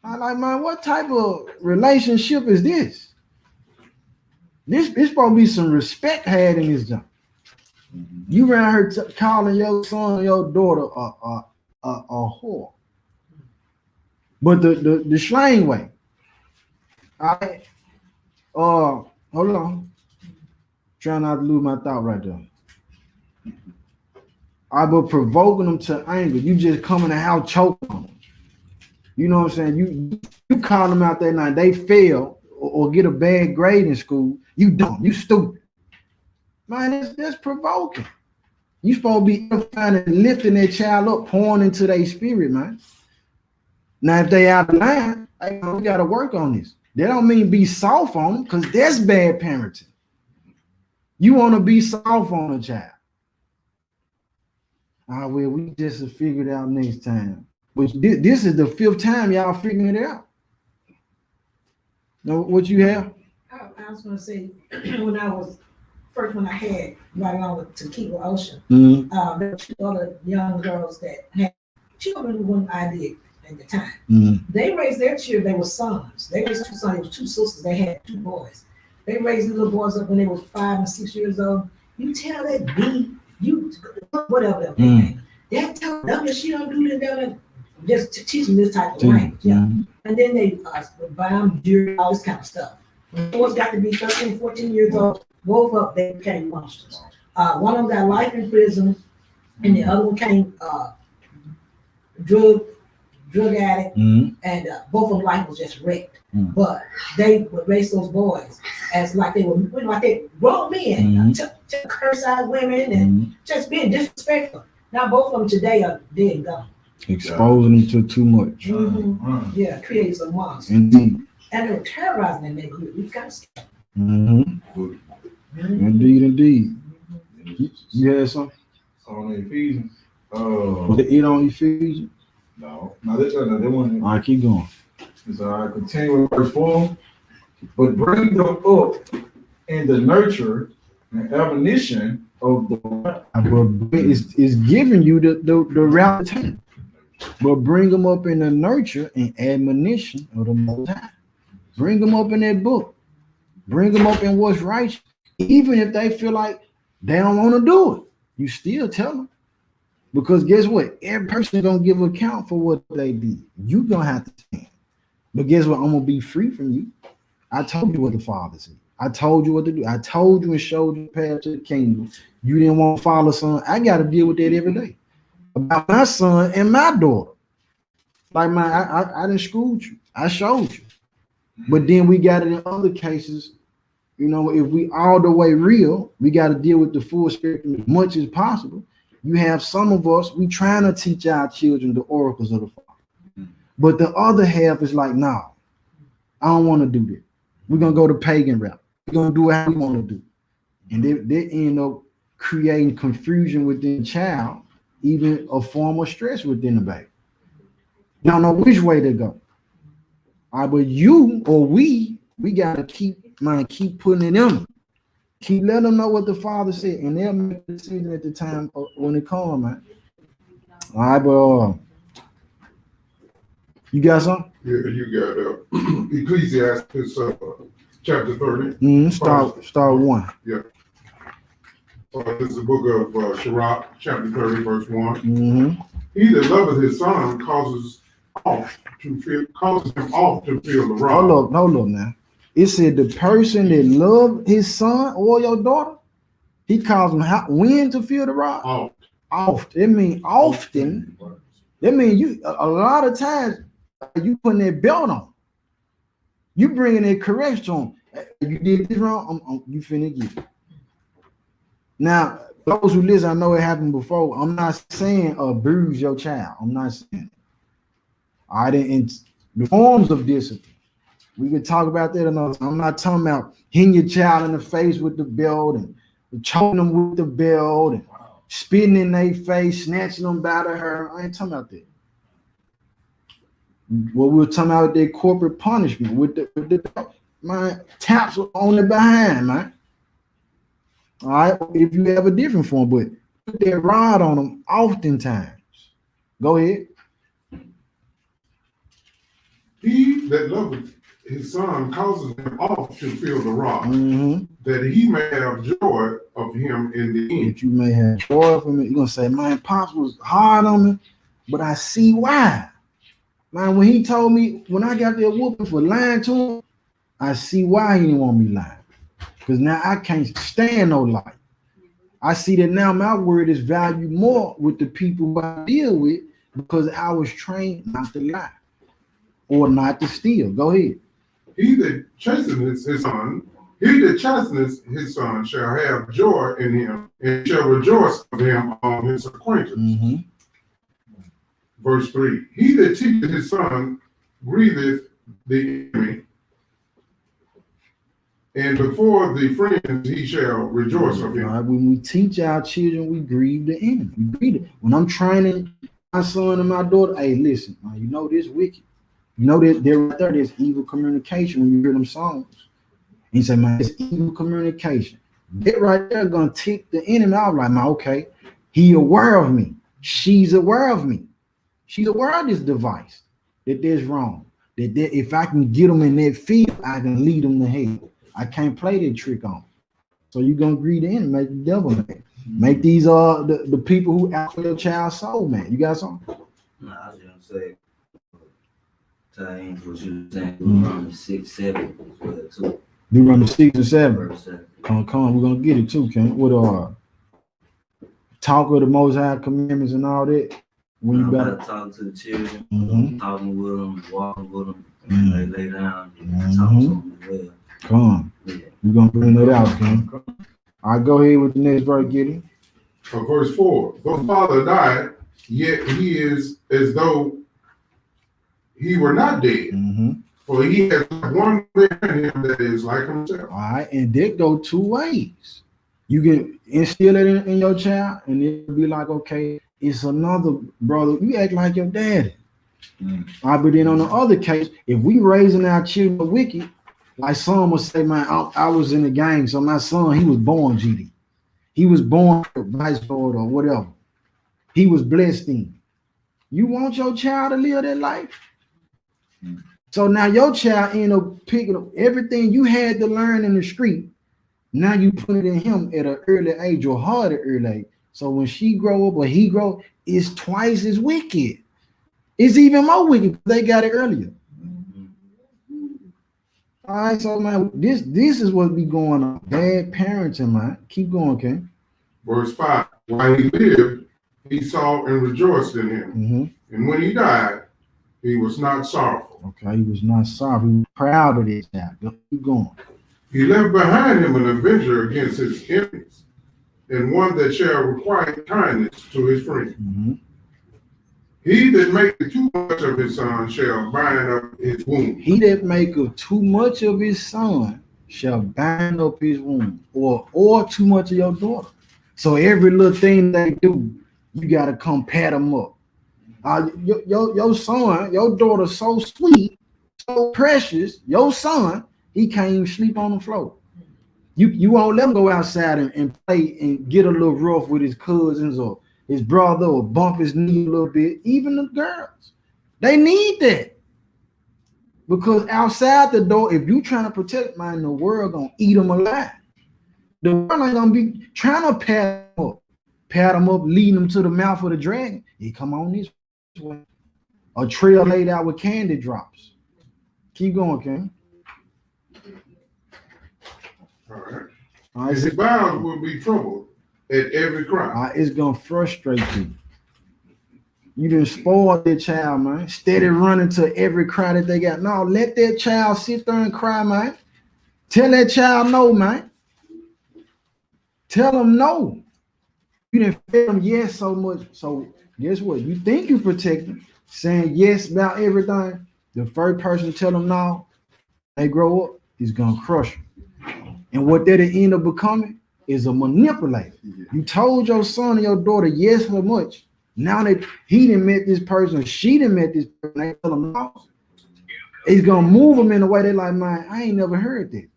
I like, man, what type of relationship is this? This supposed to be some respect had in this job. You around here calling your son or your daughter a whore. But the slang way. Hold on. Trying not to lose my thought right there. I was provoking them to anger. You just come in the house choking on them. You know what I'm saying? You call them out there now, they fail or get a bad grade in school. You dumb, you stupid. Man, that's provoking. You supposed to be edifying and lifting that child up, pouring into their spirit, man. Now, if they out of line, we got to work on this. That don't mean be soft on them, because that's bad parenting. You want to be soft on a child. Ah, well, we just figure it out next time. But this is the 5th time y'all figuring it out. Know what you have? I was gonna say, when I had right along with Tequila Ocean, Mm-hmm. there were 2 other young girls that had children when I did at the time. Mm-hmm. They raised their children, they were sons. They raised 2 sons, it was 2 sisters, they had 2 boys. They raised the little boys up when they were 5 and 6 years old. You tell that B, you whatever their name. That tell them that she don't do this, that, just teaching this type of language. Yeah. And then they buy them jewelry, all this kind of stuff. When boys got to be 13, 14 years old, both of them they became monsters. One of them got life in prison, and the other one came drug addict, and both of them life was just wrecked. But they would raise those boys as like they were, like they grown men, to curse out women and just being disrespectful. Now both of them today are dead and gone. Exposing them to too much. Yeah, creates a monster. Indeed. And they were terrorizing that neighborhood. We've got to stop. Indeed. You had something? On Ephesians. Was it on Ephesians? No, this one. All right, keep going. So I continue with verse 4. But bring them up in the nurture and admonition of the Lord. It's giving you the route to take. But bring them up in the nurture and admonition of the Most High. Bring them up in that book. Bring them up in what's right. Even if they feel like they don't want to do it, you still tell them. Because guess what? Every person is going to give account for what they did. You're going to have to stand. But guess what? I'm going to be free from you. I told you what the Father said. I told you what to do. I told you and showed you the path to the kingdom. You didn't want to follow, son. I got to deal with that every day. About my son and my daughter. Like I didn't school you. I showed you. But then we got it in other cases. You know, if we all the way real, we got to deal with the full spectrum as much as possible. You have some of us, we trying to teach our children the oracles of the Father. But the other half is like, no, I don't want to do that. We're going to go to pagan route. We're going to do what we want to do. And they end up creating confusion within the child, even a form of stress within the baby. You don't know which way to go. All right, but you or we got to keep putting it in them. Keep letting them know what the Father said, and they'll make a decision at the time when it comes, man. All right, but you got something? Yeah, you got Ecclesiastes chapter 30. Start 1. Yeah. This is the book of Sirach, chapter 30, verse 1. He that loveth his son causes him oft to feel the wrong. Hold up now. It said the person that loved his son or your daughter, he calls them when to feel the rod? Oft. It means often. It means you a lot of times you putting that belt on. You bringing that correction on. You did this wrong, you finna get it. Now, those who listen, I know it happened before. I'm not saying abuse your child. I'm not saying it. All right, in the forms of discipline. We could talk about that another time. I'm not talking about hitting your child in the face with the belt and choking them with the belt and spitting in their face, snatching them by the hair. I ain't talking about that. What we were talking about their corporate punishment with the my taps on the behind, man. All right, if you have a different form, but put that rod on them oftentimes. Go ahead. He that loveth his son causes him oft to feel the wrong, that he may have joy of him in the end. That you may have joy from it. You're gonna say, man, Pops was hard on me, but I see why. Man, when he told me, when I got that whooping for lying to him, I see why he didn't want me lying. Because now I can't stand no lie. I see that now my word is valued more with the people who I deal with because I was trained not to lie or not to steal. Go ahead. He that chasteneth his son shall have joy in him and shall rejoice of him on his acquaintance. Verse 3, he that teacheth his son grieveth the enemy, and before the friends he shall rejoice of him. All right, when we teach our children, we grieve the enemy. We grieve it. When I'm training my son and my daughter, hey, listen, you know this wicked. You know that there right there, there's evil communication when you hear them songs. And you say, man, it's evil communication. That right there gonna tick the enemy out. Like, man, okay, he aware of me. She's aware of me. She's aware of this device. That there's wrong. That if I can get them in that field, I can lead them to hell. I can't play that trick on. So you're gonna grieve the enemy, make the devil mad. Make these the people who out for your child's soul, man. You got something? No, I was just gonna say, tie into what you were saying, Deuteronomy 6, 7 as well too. Deuteronomy 6 and 7. Verse 7. Come, we're gonna get it too, Ken. What talk of the Most High commandments and all that. When you better talk to the children, Mhm. talking with them, walking with them, Mhm. they lay down, Mhm. talk to them as well. come. Yeah. We're gonna bring that out, Ken. All right, go ahead with the next verse, Gideon. Verse 4, the father died, yet he is as though he were not dead, Mm-hmm. for he has one behind him that is like himself. All right, and that go two ways. You can instill it in your child, and it'll be like, okay, it's another brother. You act like your daddy. All right, but then on the other case, if we raising our children wicked, like some will say, man, I was in the gang, so my son, he was born GD. He was born vice lord or whatever. He was blessed in. You want your child to live that life? So now your child end up picking up everything you had to learn in the street. Now you put it in him at an early age or hard at early age. So when she grow up or he grow, it's twice as wicked. It's even more wicked. They got it earlier. All right, so man, this is what be going on. Bad parenting, man. Keep going, okay? Verse 5, while he lived, he saw and rejoiced in him. Mm-hmm. And when he died, he was not sorrowful. Okay, he was not sorry. He was proud of this child. Keep going. He left behind him an avenger against his enemies, and one that shall requite kindness to his friends. Mm-hmm. He that maketh too much of his son shall bind up his wound. He that maketh too much of his son shall bind up his wound, or too much of your daughter. So every little thing they do, you gotta come pat them up. Your son, your daughter, so sweet, so precious. Your son, he can't even sleep on the floor. You won't let him go outside and play and get a little rough with his cousins or his brother or bump his knee a little bit. Even the girls, they need that. Because outside the door, if you trying to protect mine, the world gonna eat them alive. The world ain't gonna be trying to pat them up, leading them to the mouth of the dragon. He come on this way. A trail laid out with candy drops. Keep going, King. All right. All And right, his bowels will be troubled at every cry. it's gonna frustrate you. You done spoiled that child, man. Steady running to every cry that they got. No, let that child sit there and cry, man. Tell that child no, man. Tell them no. You didn't fed them yes so much. So guess what? You think you protect them, saying yes about everything. The first person tell them no, they grow up, he's gonna crush them. And what they end up becoming is a manipulator. You told your son and your daughter yes so much. Now that he done met this person, she done met this person, they tell them no. It's gonna move them in a way they're like, man, I ain't never heard that.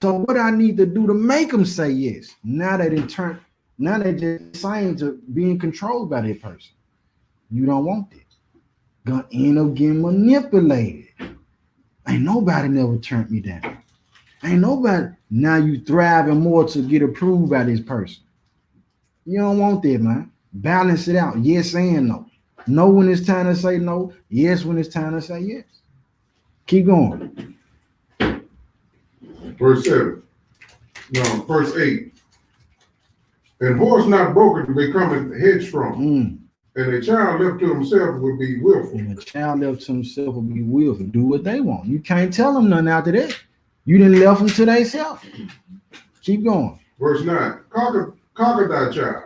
So what I need to do to make them say yes? Now they just saying to being controlled by that person. You don't want that. Gonna end up getting manipulated. Ain't nobody never turned me down. Ain't nobody. Now you thriving more to get approved by this person. You don't want that, man. Balance it out. Yes and no. No when it's time to say no. Yes when it's time to say yes. Keep going. Verse 7. No, verse 8. And horse not broken becometh headstrong, and a child left to himself will be willful. And a child left to himself will be willful. Do what they want. You can't tell them nothing after that. You didn't left them to themselves. Keep going. Verse 9. Conquer thy child,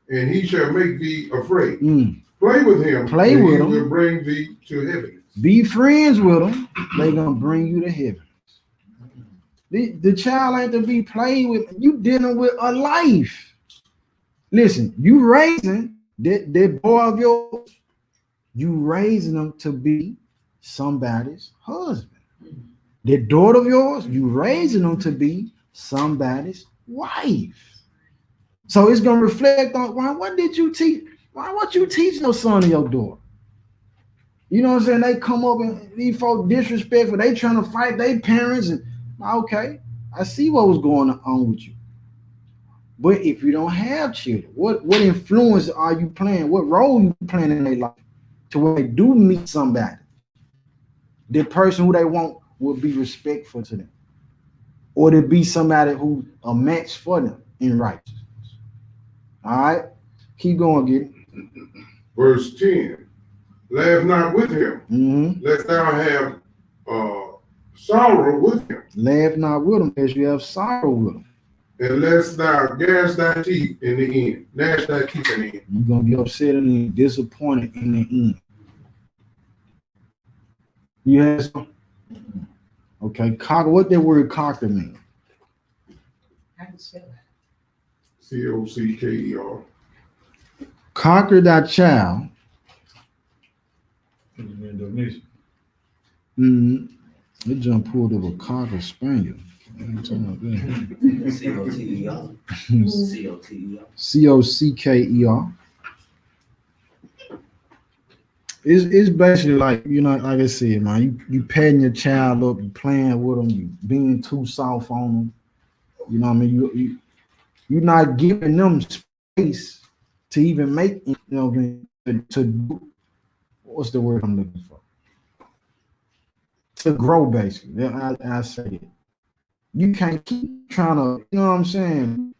and he shall make thee afraid. Play with him, Play and with he him. will bring thee to heaven. Be friends with them. They gonna bring you to heaven. The child ain't to be played with. You dealing with a life. Listen, you raising that boy of yours, you raising them to be somebody's husband. That daughter of yours, you raising them to be somebody's wife. So it's gonna reflect on why. What did you teach? Why what you teach your son or your daughter? You know what I'm saying? They come up and these folks disrespectful. They trying to fight their parents and okay, I see what was going on with you. But if you don't have children, what influence are you playing? What role you playing in their life to where they do meet somebody? The person who they want will be respectful to them, or to be somebody who a match for them in righteousness. All right, keep going, get it. Verse 10. Laugh not with him, Mm-hmm. lest thou have sorrow with him, Laugh not with them, as you have sorrow with them. and lest thou gnash thy teeth in the end. Gnash thy teeth in the end. You're gonna be upset and disappointed in the end. You have some? Okay, conquer. What that word conquer mean? How do you spell that? Cocker. Conquer thy child. Indonesia. It just pulled up a cocker spaniel. C-O-T-E-R. C-O-T-E-R. Cocker. It's basically like, you know, like I said, man, you patting your child up, you playing with them, you being too soft on them. You know what I mean? You're not giving them space to even make, you know what I mean, to do, what's the word I'm looking for? To grow, basically. I say it. You can't keep trying to, you know what I'm saying?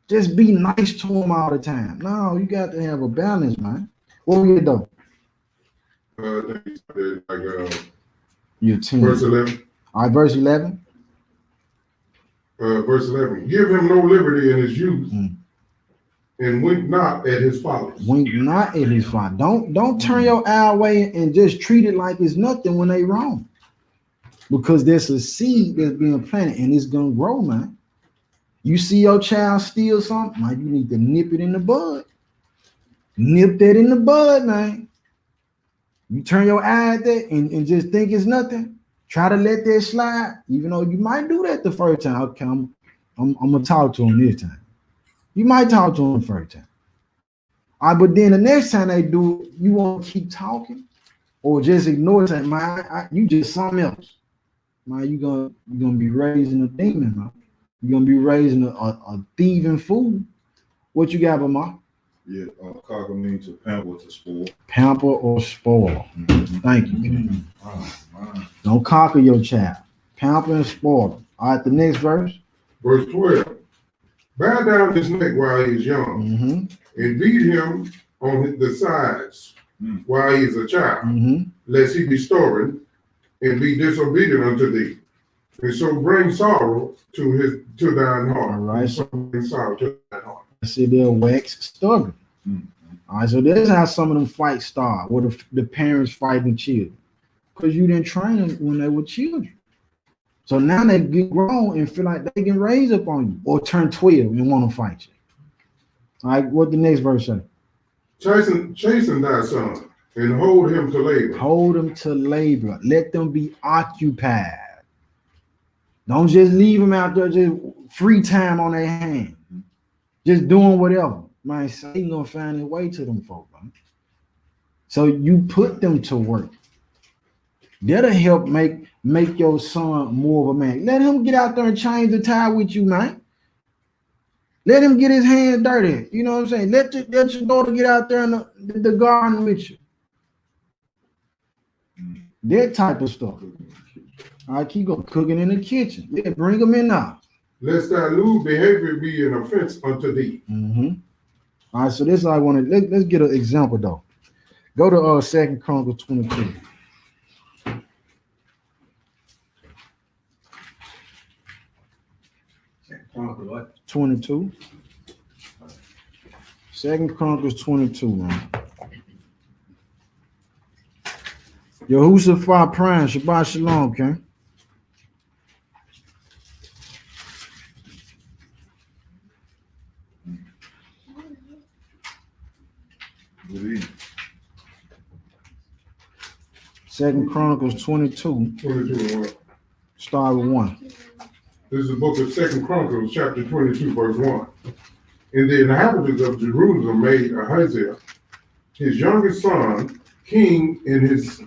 Just be nice to them all the time. No, you got to have a balance, man. What we do? Your team. Verse 11. All right, verse 11. Verse 11. Give him no liberty in his youth, and wink not at his fathers. Wink not at his father. Don't turn your eye away and just treat it like it's nothing when they wrong. Because there's a seed that's being planted and it's gonna grow, man. You see your child steal something, man, you need to nip it in the bud. Nip that in the bud, man. You turn your eye at that and just think it's nothing. Try to let that slide, even though you might do that the first time. Okay, I'm gonna talk to him this time. You might talk to him the first time. All right, but then the next time they do it, you want to keep talking or just ignore it. Say, man, you just something else. Man, you're gonna be raising a demon, man. You're gonna be raising a thieving fool. What you got, Bama? Yeah, cocker means to pamper, to spoil. Pamper or spoil. Thank you, Ken. Don't conquer your child. Pamper and spoil them. All right, the next verse. Verse 12. Bow down his neck while he is young, and beat him on the sides while he is a child, lest he be stubborn and be disobedient unto thee, and so bring sorrow to thine heart. All right, so bring sorrow to thine heart. I see they'll wax stubborn. All right, so that's how some of them fights start, where the parents fighting children, because you didn't train them when they were children. So now they get grown and feel like they can raise up on you, or turn 12 and want to fight you. All right, what the next verse say? Chasten thy son, and hold him to labor. Hold them to labor. Let them be occupied. Don't just leave them out there just free time on their hand. Just doing whatever. Man, Satan gonna find his way to them folk, man. So you put them to work. That'll help make your son more of a man. Let him get out there and change the tire with you, man. Let him get his hands dirty. You know what I'm saying? Let your daughter get out there in the garden with you. That type of stuff. All right, keep going. Cooking in the kitchen. Yeah, bring them in now. Lest thy lewd behavior be an offense unto thee. All right, so this I want to let's get an example though. Go to 2 Chronicles 22. 22. 2 Chronicles 22, man. Yehoshaphat praying, Shabbat Shalom, okay? Second Chronicles 22, 22 1. start with 1. This is the book of Second Chronicles, chapter 22, verse 1. And the inhabitants of Jerusalem made Ahaziah, his youngest son, king in his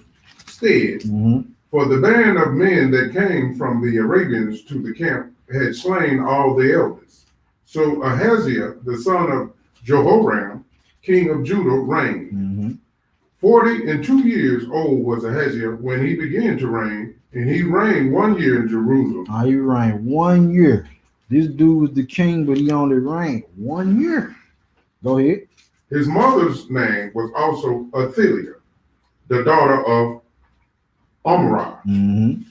stead. Mm-hmm. For the band of men that came from the Arabians to the camp had slain all the elders. So Ahaziah, the son of Jehoram, king of Judah, reigned. Mm-hmm. 42 years old was Ahaziah when he began to reign, and he reigned 1 year in Jerusalem. He reigned 1 year. This dude was the king, but he only reigned 1 year. Go ahead. His mother's name was also Athaliah, the daughter of Omri. Mm-hmm.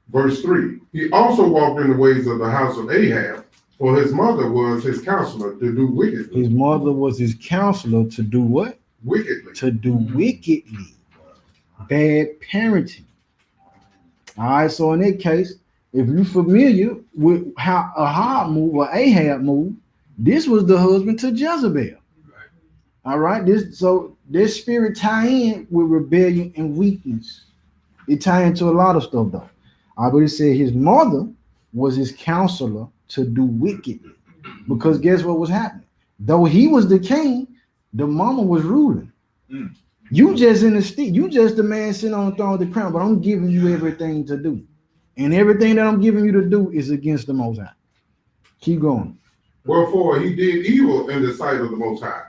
Verse 3. He also walked in the ways of the house of Ahab, for his mother was his counselor to do wickedly. His mother was his counselor to do what? Wickedly. To do wickedly. Bad parenting. All right, so in that case, if you're familiar with how Ahab moved or Ahab moved, this was the husband to Jezebel. All right, this spirit tie in with rebellion and weakness. It tie into a lot of stuff though. But it said his mother was his counselor to do wickedly. Because guess what was happening? Though he was the king, the mama was ruling. You just in the seat, you just the man sitting on the throne of the crown, but I'm giving you everything to do. And everything that I'm giving you to do is against the Most High. Keep going. Wherefore he did evil in the sight of the Most High,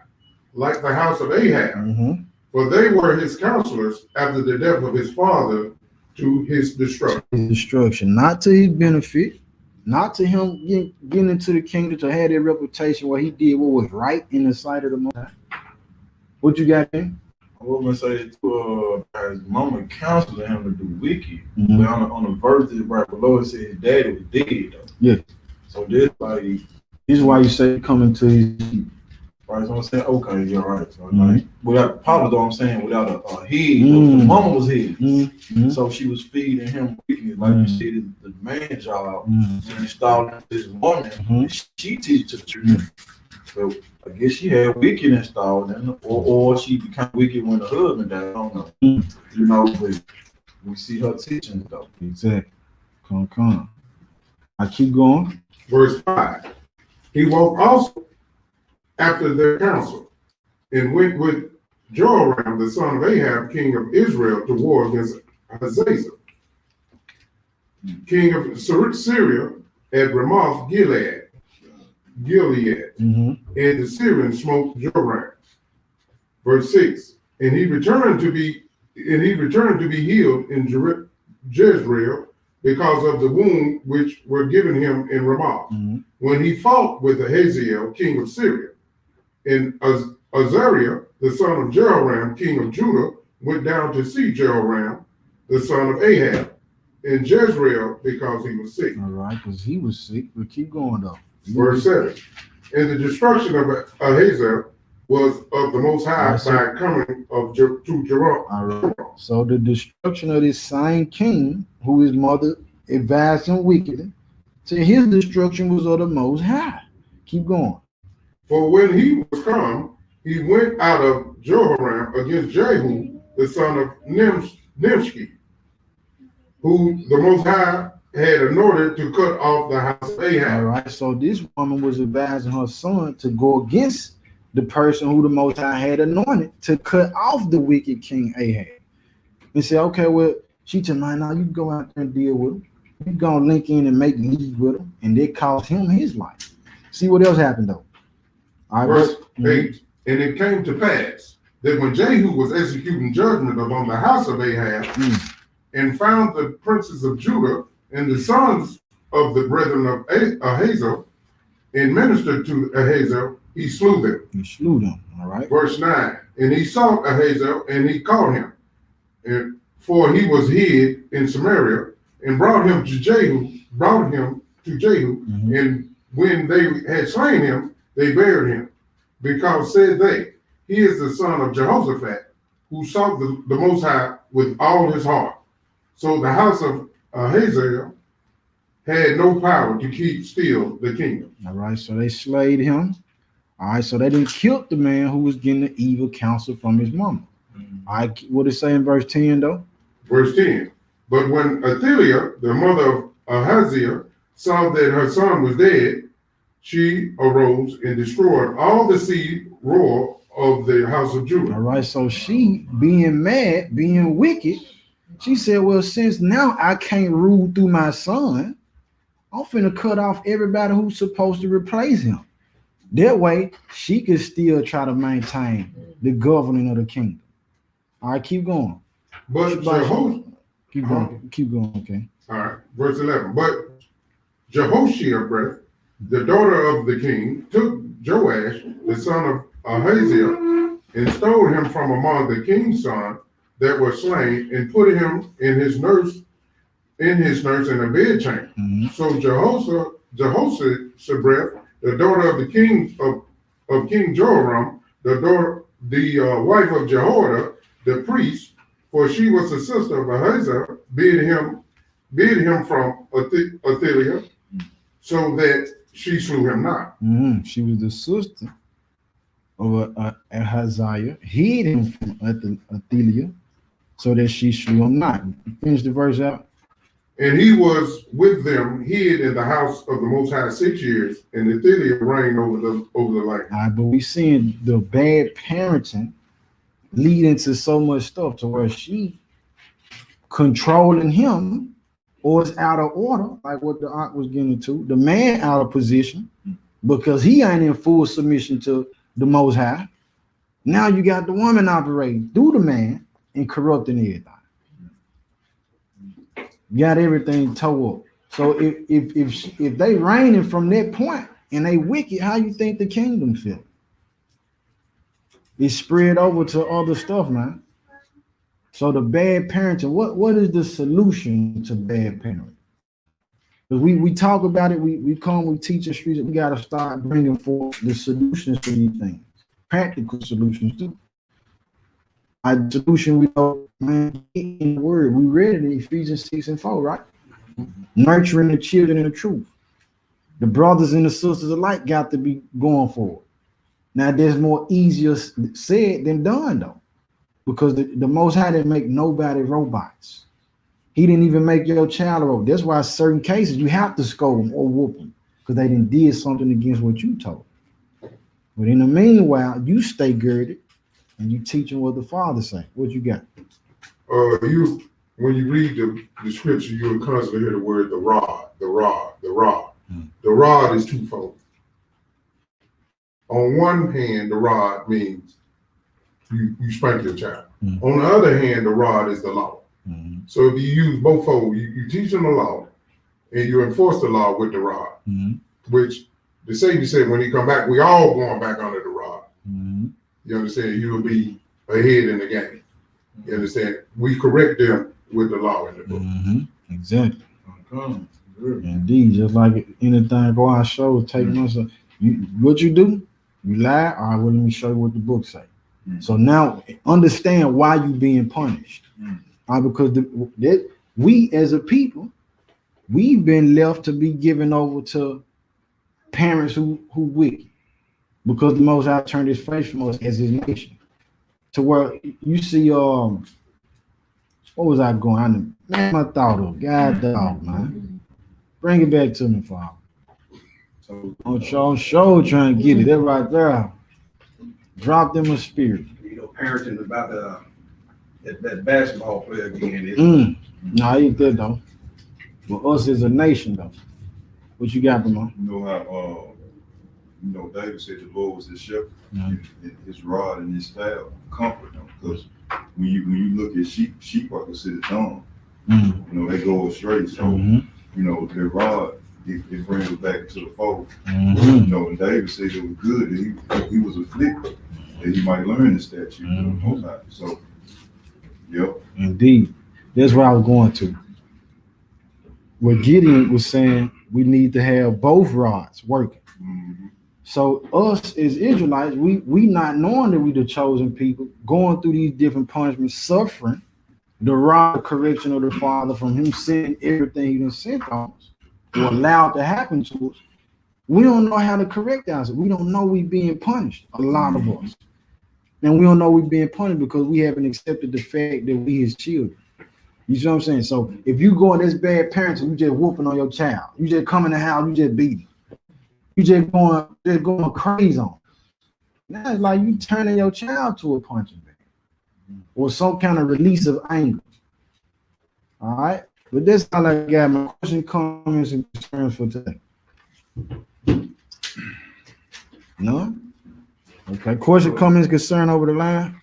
like the house of Ahab. Mm-hmm. For they were his counselors after the death of his father to his destruction. His destruction, not to his benefit, not to him getting into the kingdom to have that reputation where he did what was right in the sight of the Most High. What you got there? I was gonna say to his mama counseled him to do wicked. Mm-hmm. But on the verse that right below it said his daddy was dead though. Yeah. So this like This is why you say coming to his right, so I'm saying okay, you're right. So Mm-hmm. like without probably though I'm saying without a head, Mm-hmm. the mama was head. Mm-hmm. So she was feeding him wickedness, like you said, the man job. Mm-hmm. So installed this woman, Mm-hmm. she teaches the children. So I guess she had wicked installed in her, or she became wicked when the husband died. I don't know. You know, but we see her teaching though. Exactly. Come. I keep going. Verse 5. He walked also after their counsel, and went with Joram, the son of Ahab, king of Israel, to war against Hazazel, king of Syria, at Ramoth Gilead. Mm-hmm. And the Syrians smote Joram. Verse 6. And he returned to be healed in Jezreel because of the wound which were given him in Ramoth, Mm-hmm. when he fought with Ahaziel, king of Syria. And Azariah, the son of Jehoram, king of Judah, went down to see Jehoram, the son of Ahab, in Jezreel because he was sick. All right, because he was sick, but keep going though. Verse 7. And the destruction of Ahaziel was of the Most High by coming to Jerusalem. All right. So the destruction of this same king, who his mother advised him wickedly, to his destruction was of the Most High. Keep going. For when he was come, he went out of Jehoram against Jehu, the son of Nimshi, who the Most High had anointed to cut off the house of Ahab. All right. So this woman was advising her son to go against the person who the Most High had anointed to cut off the wicked king Ahab. And say, okay, well, she told me, now you go out there and deal with him. You gonna link in and make league with him, and they cost him his life. See what else happened though. All right, Verse 8. And it came to pass that when Jehu was executing judgment upon the house of Ahab, and found the princes of Judah and the sons of the brethren of Ahaziel, and ministered to Ahaziel, he slew them. He slew them. All right. Verse 9. And he sought Ahaziel, and he caught him, and for he was hid in Samaria, and brought him to Jehu. Mm-hmm. And when they had slain him, they buried him, because said they, he is the son of Jehoshaphat, who sought the Most High with all his heart. So the house of Ahaziel had no power to keep still the kingdom. All right. So they slayed him. All right, so they didn't kill the man who was getting the evil counsel from his mama. All right, what it say in verse 10 though? Verse 10. But when Athaliah, the mother of Ahaziah, saw that her son was dead, she arose and destroyed all the seed royal of the house of Judah. All right, so she being mad, being wicked, she said, well, since now I can't rule through my son, I'm finna cut off everybody who's supposed to replace him. That way, she could still try to maintain the governing of the kingdom. All right, keep going. But Keep going, okay. all right, verse 11. But Jehoshaphat, the daughter of the king, took Joash, the son of Ahaziah, and stole him from among the king's sons that were slain, and put him in his nurse in a bedchamber. So Jehoshaphat, the daughter of the king of King Joram, the wife of Jehoiada, the priest, for she was the sister of Ahaziah, bid him from Athaliah, so that she slew him not. She was the sister of Ahaziah, hid him from Athaliah, so that she slew him not. Finish the verse out. And he was with them hid in the house of the Most High 6 years, and Athaliah reigned over the land. All right, but we seeing the bad parenting leading to so much stuff to where she controlling him, or it's out of order, like what the aunt was getting into. The man out of position because he ain't in full submission to the Most High. Now you got the woman operating through the man and corrupting everything. You got everything towed up. So if they reigning from that point and they wicked, how you think the kingdom feel? It's spread over to other stuff, man. So the bad parenting, what is the solution to bad parenting? Because we talk about it, we teach in streets, we got to start bringing forth the solutions to these things, practical solutions too. Our solution, we know, man, in the word, we read it in Ephesians 6 and 4, right? Nurturing the children in the truth. The brothers and the sisters alike got to be going forward. Now, there's more easier said than done, though, because the Most High didn't make nobody robots. He didn't even make your child a robot. That's why certain cases you have to scold them or whoop them because they did something against what you told. But in the meanwhile, you stay girded and you teach them what the Father say. What you got? When you read the scripture, you'll constantly hear the word the rod. The rod is twofold. On one hand, the rod means you spank your child. On the other hand, the rod is the law. So if you use both folds, you teach them the law and you enforce the law with the rod, which the Savior said when he come back, we all going back under the rod. You understand? You will be ahead in the game. You understand? We correct them with the law in the book. Exactly. Indeed, just like anything go on show, take myself. What you do? You lie. All right, well, let me show you what the book say. So now understand why you being punished. Because we as a people, we've been left to be given over to parents who wicked, because the Most High turned his face from us as his nation. To where you see, what was I going? Man, my thought of God dog, man. Bring it back to me, Father. So I'm sure trying to get it. That right there. Drop them a spirit. You know, parenting about that basketball player again. No, I ain't that though. But us as a nation though. What you got, Bama? You know how David said the Lord was his shepherd, and his rod and his staff comfort them. Because when you look at sheep are considered dumb. You know, they go astray. So you know, their rod it brings them back to the fold. You know, and David said it was good that he was afflicted, that he might learn the statutes of the Most High. So, yep. Indeed. That's where I was going to. What Gideon was saying, we need to have both rods working. So us as Israelites, we not knowing that we the chosen people, going through these different punishments, suffering the rod of correction of the Father from him sending everything he done sent on us, or allowed to happen to us. We don't know how to correct ourselves. We don't know we being punished, a lot of us. And we don't know we being punished because we haven't accepted the fact that we his children. You see what I'm saying? So if you go in this bad parenting, you just whooping on your child. You just come in the house, you just beating. You just going crazy on. Now it's like you turning your child to a punching bag or some kind of release of anger. All right? But that's all I got. My question, comments, and concerns for today. No? Okay. Question, comments, concern over the line.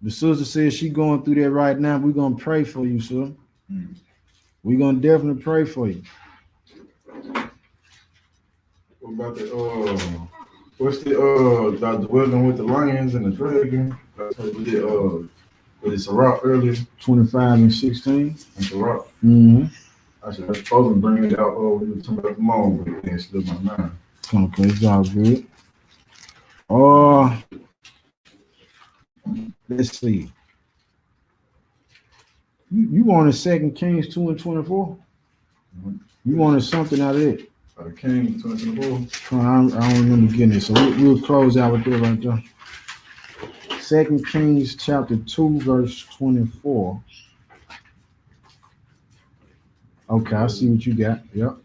The sister says she going through that right now. We're going to pray for you, sir. We're going to definitely pray for you. What about the what's the dwelling with the lions and the dragon? That's what we did with this rock earlier. 25 and 16. That's a rock. Mm-hmm. I should have supposed to bring it out we were talking about the mom, but it didn't slip my mind. Okay, it's all good. Let's see. You wanted 2 Kings 2 and 24? You wanted something out of it? The King 24. I don't remember getting it, so we'll close out with that right there. 2 Kings chapter 2, verse 24. Okay, I see what you got. Yep.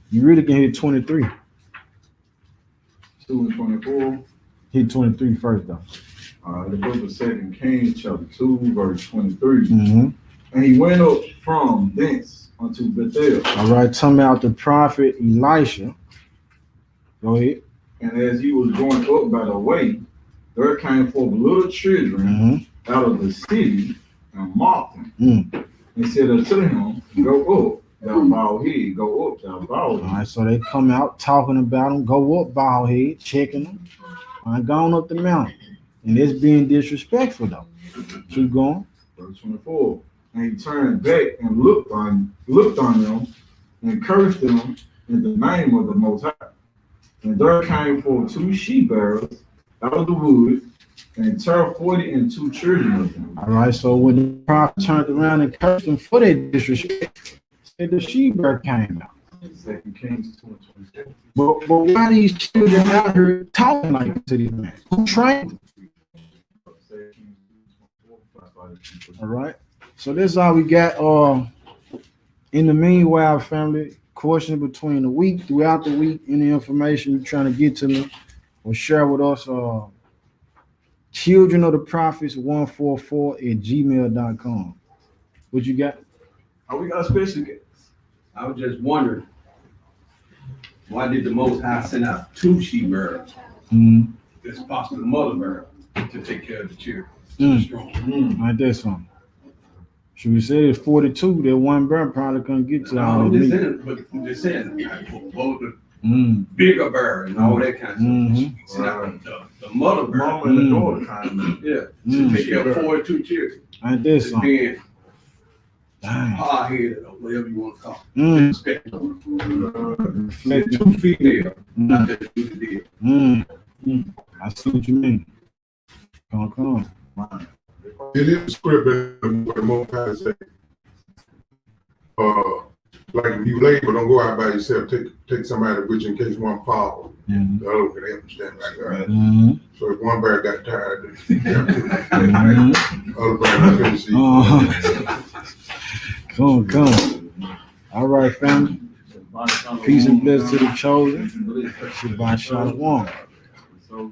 You really can hit 23. 2 and 24. Hit 23 first, though. The book of 2 Kings chapter 2, verse 23. Mm-hmm. And he went up from thence unto Bethel. All right, talking about the prophet Elisha. Go ahead. And as he was going up by the way, there came forth little children out of the city and mocked him. And said unto him, Go up, thou bald head, go up, thou bald head. All right, so they come out talking about him, go up, bald head, checking them. All right, going up the mountain. And it's being disrespectful, though. Keep going. Verse 24. And he turned back and looked on them and cursed them in the name of the Most High. And there came forth 2 she-bearers out of the wood and tore 40 and 2 children of them. All right, so when the prophet turned around and cursed them for their disrespect, said the she-bear came out. 2 Kings 2 and 27. But why these children out here talking like this to these men? Who trained them? All right. So that's all we got. In the meanwhile, family, question between the week, throughout the week, any information you're trying to get to me or share with us, children of the prophets 144@gmail.com. What you got? Oh, we got a special guest. I was just wondering, why did the Most High send out 2 she-bearers? It's possible the mother bird to take care of the children. Like this one. Should we say it's 42? That one bird probably couldn't get to all I'm the just meat. saying, but I'm just saying, both the bigger bird and all that kind of stuff. Send out the mother bird. Mama and the daughter kind of. Yeah, to take care of 42 children. Like this one. Being Dang. hard-headed or whatever you want to call it. Mm. Respect 2 female, not just 2 deal. I see what you mean. Come. It is scripted what the Most High say. Like if you labor, don't go out by yourself. Take somebody with you in case one fall. Mm-hmm. The other can help you stand back there. Mm-hmm. So if one bird got tired, Mm-hmm. other bird finish it. Come. All right, family. Peace and blessings to the chosen. Shabbat Shalom. So,